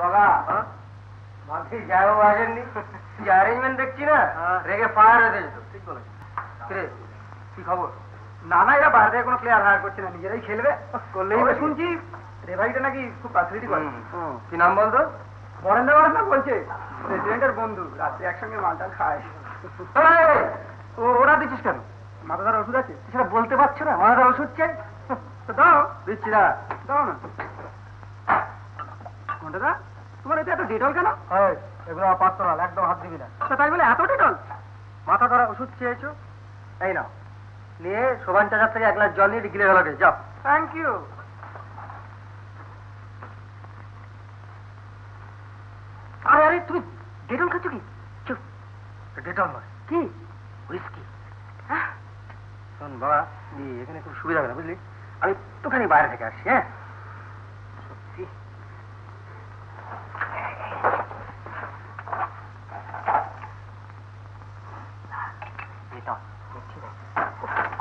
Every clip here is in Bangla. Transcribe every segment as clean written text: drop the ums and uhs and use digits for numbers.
বাবা মাঠে যাও আসেননি, যে অ্যারেঞ্জমেন্ট দেখছি না রেগে ফায়ার হয়ে যেত। ঠিক বলেছ। কি খবর? না না, এরা বাইরে থেকে কোনো প্লেয়ার হায়ার করছে না, নিজেরাই খেলবে। করলেই শুনছি রেফারিটা নাকি খুব পার্সিয়ালিটি করে। কি নাম বলতো? বরেন্দা বরেন্দা বলছে, প্রেসিডেন্টের বন্ধু, রাত্রে একসঙ্গে মালটা খায়। ওরা দিচ্ছিস কেন? মাথা ধরা ওষুধ আছে? সেটা বলতে পারছো না? মাথা ধরা ওষুধ চাই তো দাও। দিচ্ছি না, দাও না। ঘন্টাদা, তোমার এতে এত ডেটল কেন? এগুলো পার্সোনাল, একদম হাত দিবি না। তাই বলে এত ডেটল? মাথা ধরা ওষুধ চেয়েছো, এই নাও, নিয়ে শোভান চাচার থেকে 1 গ্লাস জল নিয়ে গিলে গেল। যাও। Thank you. আরে আরে, তুমি ডেটল খাচ্ছ কি? চুপ। ডেটল নয়, কি? হুইস্কি। শোন বাবা, এখানে খুব সুবিধা হবে না, বুঝলি? আমি একটুখানি বাইরে থেকে আসছি। হ্যাঁ, সত্যি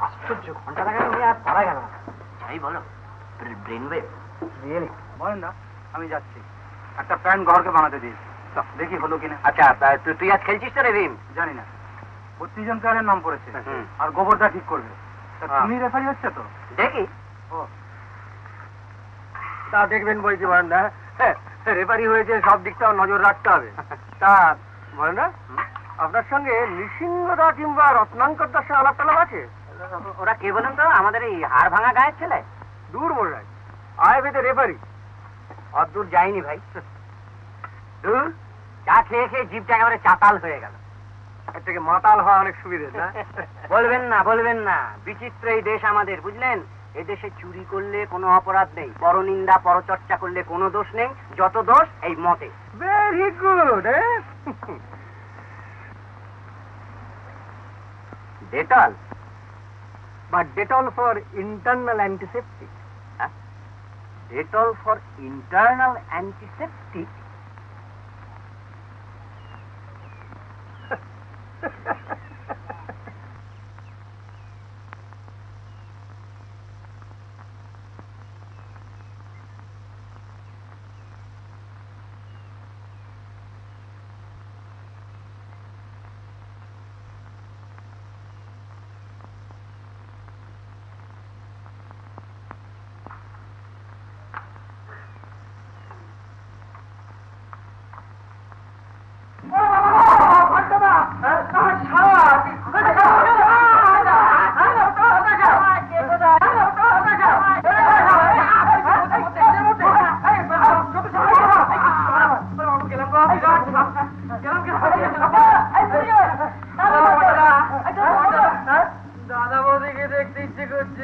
আশ্চর্য, ঘন্টা দেখা তুমি আর পারা গেল না। যাই বলো, ব্রেন ওয়েভ রিয়েলি। বলেন না, আমি যাচ্ছি, একটা প্যান্ট ঘরকে বানাতে দিই, দেখি হলো কিনা। আচ্ছা, তুই আজ খেলছিস তো রে রিম? জানি না, 32 জন প্লেয়ারের নাম পড়েছে, আর গোবরদা ঠিক করবে। তুমি রেফারি হচ্ছে তো? দেখি। ও তা দেখবেন বলছি বলেন না, রেফারি হয়েছে, সব দিকটাও নজর রাখতে হবে। তা বলেন না, আপনার সঙ্গে নৃসিংহদা কিংবা রত্নাঙ্কর দার সঙ্গে আলাপ টালাপ আছে? ওরা কে বলেন তো? আমাদের এই হাড় ভাঙা গায়ের ছেলে। দূর বোঝায়, আয় বেদে রেফারি। অদূর যায়নি ভাই, দূর চা খেয়ে খেয়ে জিভটা একেবারে চাতাল হয়ে গেল। এর থেকে মাতাল হওয়া অনেক সুবিধে না? বলবেন না, বলবেন না, বিচিত্র এই দেশ আমাদের, বুঝলেন? এদেশে চুরি করলে কোনো অপরাধ নেই, পরনিন্দা পরচর্চা করলে কোনো দোষ নেই, যত দোষ এই মতে। Very good. Dettol, but Dettol for internal antiseptic. Dettol for internal antiseptic? দাদা বৌদিকে দেখতে ইচ্ছে করছে।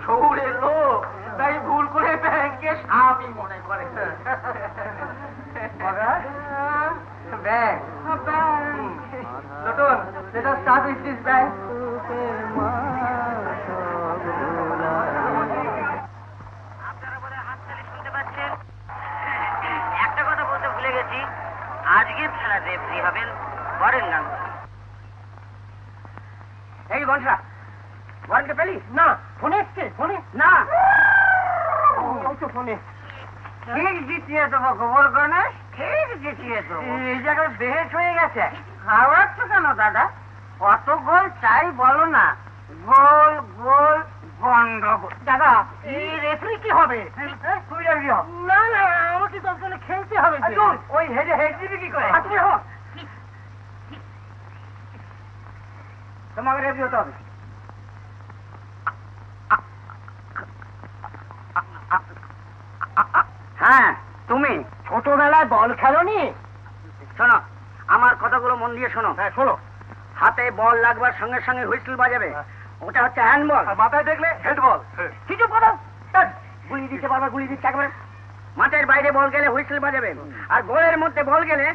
শহুরের লোক তাই ভুল করে ব্যাংকে স্বামী মনে করে। একটা কথা বলতে ভুলে গেছি, আজকের খেলা রেফারি হবেন বরেন্দ্র। এই বনসা, বরেন্দ্র পেলি না? ফোনে এসছে? ফোনে না, ফোনে ঠিক জিতিয়ে দেবো, খবর করে ঠিক জিতিয়ে দেবো। এই জায়গায় বেহেস হয়ে গেছে। খাওয়াচ্ছ কেন দাদা? কত গোল চাই বলো না? গোল গোল গন্ডগোল। দাদা এই রেফারি কি হবে? তুই রেফারি হ। না না, আমাকে তো আসলে খেলতে হবে। ওই হেডে হেড দিবি কি করে? তুমি হ, তোমাকে রেফারি হতে হবে। হ্যাঁ, তুমি ছোটবেলায় বল খেলোনি? শোনো, আমার কথাগুলো মন দিয়ে শোনো। হ্যাঁ শোনো। হাতে বল লাগবার সঙ্গে সঙ্গে হুইসেল বাজাবে, ওটা হচ্ছে হ্যান্ডবল। মাথায় দেখলে হেডবল। কিছু কথা গুলি দিতে পারবে, গুলি দিচ্ছে একেবারে মাঠের বাইরে বল গেলে হুইসেল বাজাবে, আর গোলের মধ্যে বল গেলে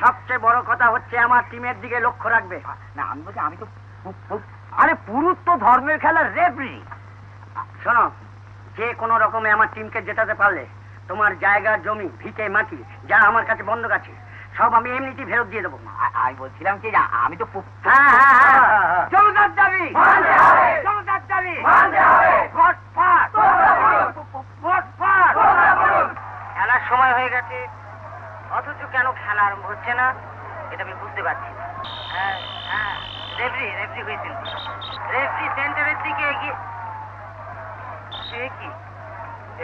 সবচেয়ে বড় কথা হচ্ছে আমার টিমের দিকে লক্ষ্য রাখবে। না আমি বলছি, আমি তো আরে পুরুষ তো ধর্মের খেলার রেফারি। শোনো, যে কোনো রকমে আমার টিমকে জেতাতে পারলে তোমার জায়গা, জমি, ভিটে, মাটি যা আমার কাছে বন্ধক আছে সব আমি এমনিতেই ফেরত দিয়ে দেবো। আমি বলছিলাম কি, আমি তো জমিদার দাবি, জমিদার দাবি, খেলার সময় হয়ে গেছে অথচ কেন খেলা আরম্ভ হচ্ছে না এটা আমি বুঝতে পারছি না। রেফারি হয়েছিল, রেফারি সেন্টারের দিকে এগিয়ে। সে কি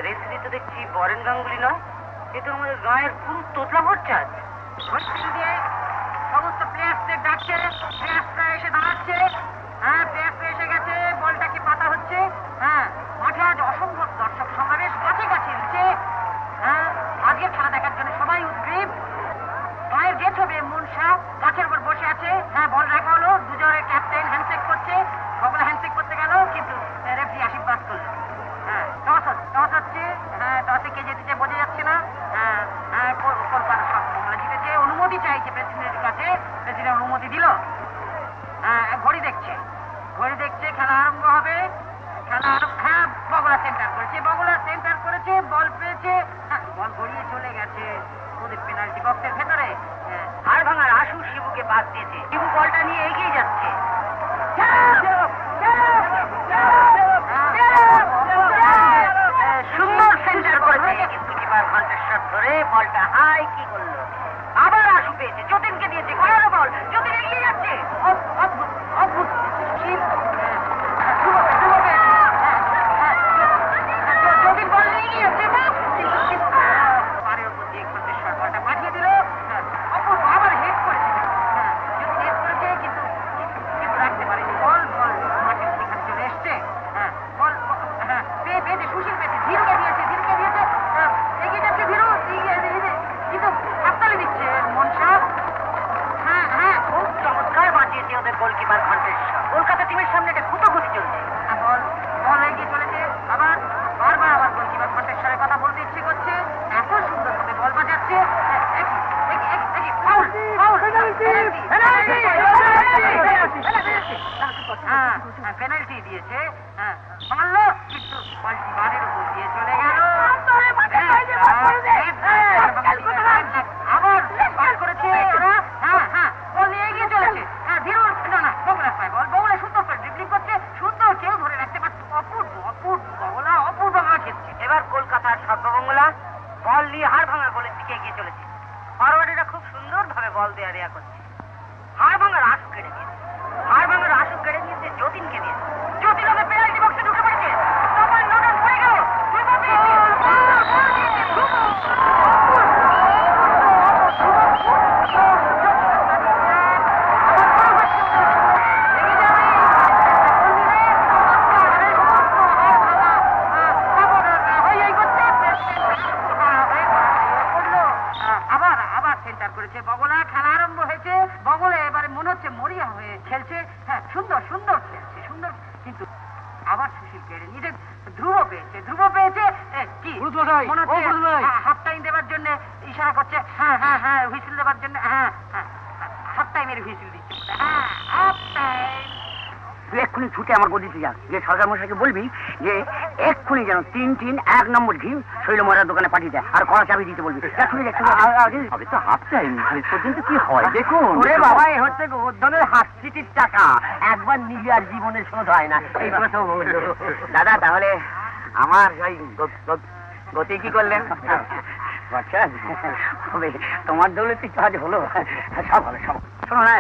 রেফারি তো দেখছি বরেন গাঙ্গুলি নয়, এ তো আমাদের গায়ের পুরো তোতলা ভট্টাচ। দিয়ে সমস্ত প্লেয়ার্সদের ডাকছে, প্লেয়ার্সরা এসে দাঁড়াচ্ছে। প্লেয়ার্সরা এসে গেছে, বলটাকে পাতা হচ্ছে। মাঠে আজ অসম্ভব দর্শক সমাবেশ, কাছে কাছে এসছে। আজকের খেলা দেখার জন্য সবাই উদ্গ্রীব। গায়ের গেট হবে মুনশা গাছের উপর বসে আছে। বল রাখা হলো, দুজনের ক্যাপ্টেন হ্যান্ডশেক করছে, সকলে হ্যান্ডশেক করতে গেল, কিন্তু রেফারি আশীর্বাদ করলো। টস হচ্ছে, টসে কে জিতেছে বোঝা যাচ্ছে না। কলকাতা সব জিতেছে, অনুমতি চাইছে প্রেসিডেন্টের কাছে, প্রেসিডেন্ট অনুমতি দিল। ঘড়ি দেখছে, খেলা আরম্ভ হবে। খেলা বগুড়া সেন্টার করেছে, বল পেয়েছে, বল গড়িয়ে চলে গেছে ওদের পেনাল্টি বক্সের ভেতরে। হাড় ভাঙার আশু শিবুকে পাস দিয়েছে, শিবু বলটা নিয়ে এগিয়ে যাচ্ছে। সুন্দর সেন্টার করেছে, কিন্তু কিপার ঘণ্টেশ্বর ধরে বলটা হাই কি করলো, আবার আশু পেয়েছে, যতীনকে দিয়েছে, গড়ালো বল, যতীন এগিয়ে যাচ্ছে। অদ্ভুত অদ্ভুত যতীন বল নিয়ে গিয়েছে, পারের উপর দিয়ে ঘণ্টেশ্বর বলটা পাঠিয়ে দিল। অপূর্ব আবার হেড করেছে, যতীন হেড করেছে, কিন্তু রাখতে পারেনি বল। মাঠের দিকে চলে এসছে। বল পেয়েছে, সুশীল পেয়েছে, ধীরুকে দিয়েছে, এগিয়ে যাচ্ছে ধীরু, কিন্তু হাততালি দিচ্ছে মনসা। খুব চমৎকার বাঁচিয়েছে ওদের গোলকিপার ঘণ্টেশ্বর। কলকাতা টিমের সামনে একটা খুঁতোখুঁতি চলছে। বল এগিয়ে চলেছে, বারবার গোলকিপার ঘণ্টেশ্বরের কথা বলতে ইচ্ছে করছে, এত সুন্দরভাবে বল বাজাচ্ছে। পেনাল্টি দিয়েছে, মারলো, কিন্তু বলটি বারের উপর দিয়ে চলে গেল। আবার পাস করেছে ওরা। বল নিয়ে এগিয়ে চলেছে। ধীরু না বগুলা পায় বল, বগুলা সুন্দর করে ড্রিবলিং করছে, সুন্দর, কেউ ধরে রাখতে পারছে। অপূর্ব বগুলা অপূর্ব খেলছে। এবার কলকাতার সর্বমঙ্গলা বল নিয়ে হাড় ভাঙা গোলের দিকে এগিয়ে চলেছে। ফরওয়ার্ডেরা খুব সুন্দরভাবে বল দেয়া করছে। হাড় ভাঙার আশু কেড়ে নিয়েছে, যতীনকে দিয়েছে। যতীন ওদের পেনাল্টি বক্সে ঢুকে পড়েছে, পড়ে গেল। আবার সেন্টার করেছে বগলা, খেলা আরম্ভ হয়েছে। বগলা এবারে মনে হচ্ছে মরিয়া হয়ে খেলছে। সুন্দর খেলছে, সুন্দর, কিন্তু আবার সুশীল কেড়ে নিজে ধ্রুব পেয়েছে। কি মনে হচ্ছে হাফ টাইম দেওয়ার জন্য ইশারা করছে। হুইসেল দেওয়ার জন্য, হাফ টাইমের হুইসেল দিচ্ছে। Half time. তুই এক্ষুনি ছুটে আমার গদিতে যা, যে সরকার মশাইকে বলবি যে এক্ষুনি যেন 3-1 নম্বর ঘি শৈল মরার দোকানে পাঠিয়ে দেয়, আর কড়া চাবি দিতে বলবি। আমি তো হাফ টাইম পর্যন্ত কি হয় দেখুন। ওরে বাবা, এ হচ্ছে গোবর্ধনের হাত চিটির টাকা, একবার নিলে আর জীবনে শোধ হয় না, এই কথা বললো। দাদা তাহলে আমার ওই গতি কি করলেন? তোমার দৌলতে কাজ হলো, সব হলো সব। শোনো না,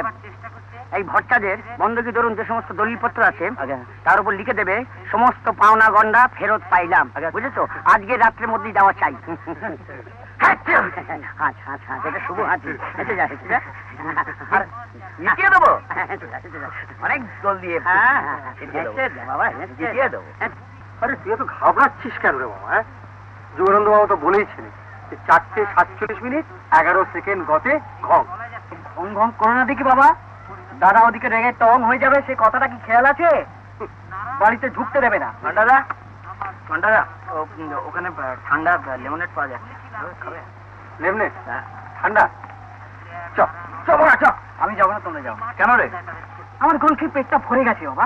এই ভট্টাদের বন্ধকি ধরুন যে সমস্ত দলিলপত্র আছে তার উপর লিখে দেবে সমস্ত পাওনা গন্ডা ফেরত পাইলাম, বুঝেছো? আজকে রাত্রের মধ্যেই যাওয়া চাই। আচ্ছা, এটা শুভ হাঁচি। আর জিতিয়ে দেবো, অনেক দল দিয়ে। বাবা জিতিয়ে দেবো। আরে তুই তো ঘাবড়াচ্ছিস কেন রে বাবা? যোগানন্দ বাবু তো বলেইছিলেন 4:47 11 সেকেন্ড গতে ঘং করো না দেখি বাবা, দাদা ওদিকে রেগে টং হয়ে যাবে, সে কথাটা কি খেয়াল আছে? বাড়িতে ঢুকতে দেবে না দাদা। ঘন্টাদা ওখানে ঠান্ডা লেমনেড পাওয়া যায়, খাবে? লেমনে ঠান্ডা? চ চ বাবা চ। আমি যাবো না, তোমরা যাও। কেন রে? আমার গলফির পেটটা ভরে গেছে বাবা।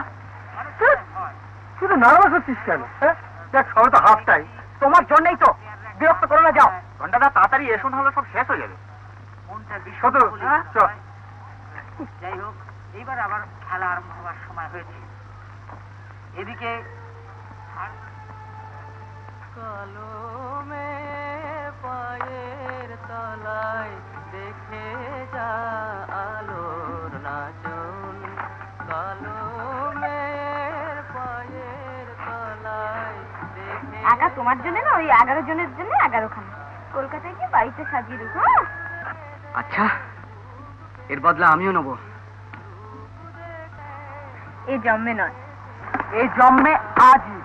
তুই তো নার্ভাস হচ্ছিস কেন? হ্যাঁ দেখ সবাই তো হাফ টাই। তোমার জন্যই তো, বিরক্ত করো না, যাও। ঘন্টাদা তাড়াতাড়ি এসো, না হলে সব শেষ হয়ে যাবে। মনটা কত? হ্যাঁ? চ। যাই হোক, এইবার আবার খেলা আরম্ভ হওয়ার সময় হয়েছে। এদিকে কলমে পায়ের তলায় দেখে যা আলোর নাচন, কলমের পায়ের তলায় দেখে। একা তোমার জন্য না, ওই 11 জনের জন্য 11 খানা কলকাতায় গিয়ে বাড়িতে সাজিয়ে দেবো। আচ্ছা, এর বদলা আমিও নেবো। এই জন্মে নয়, এই জন্মে আজই।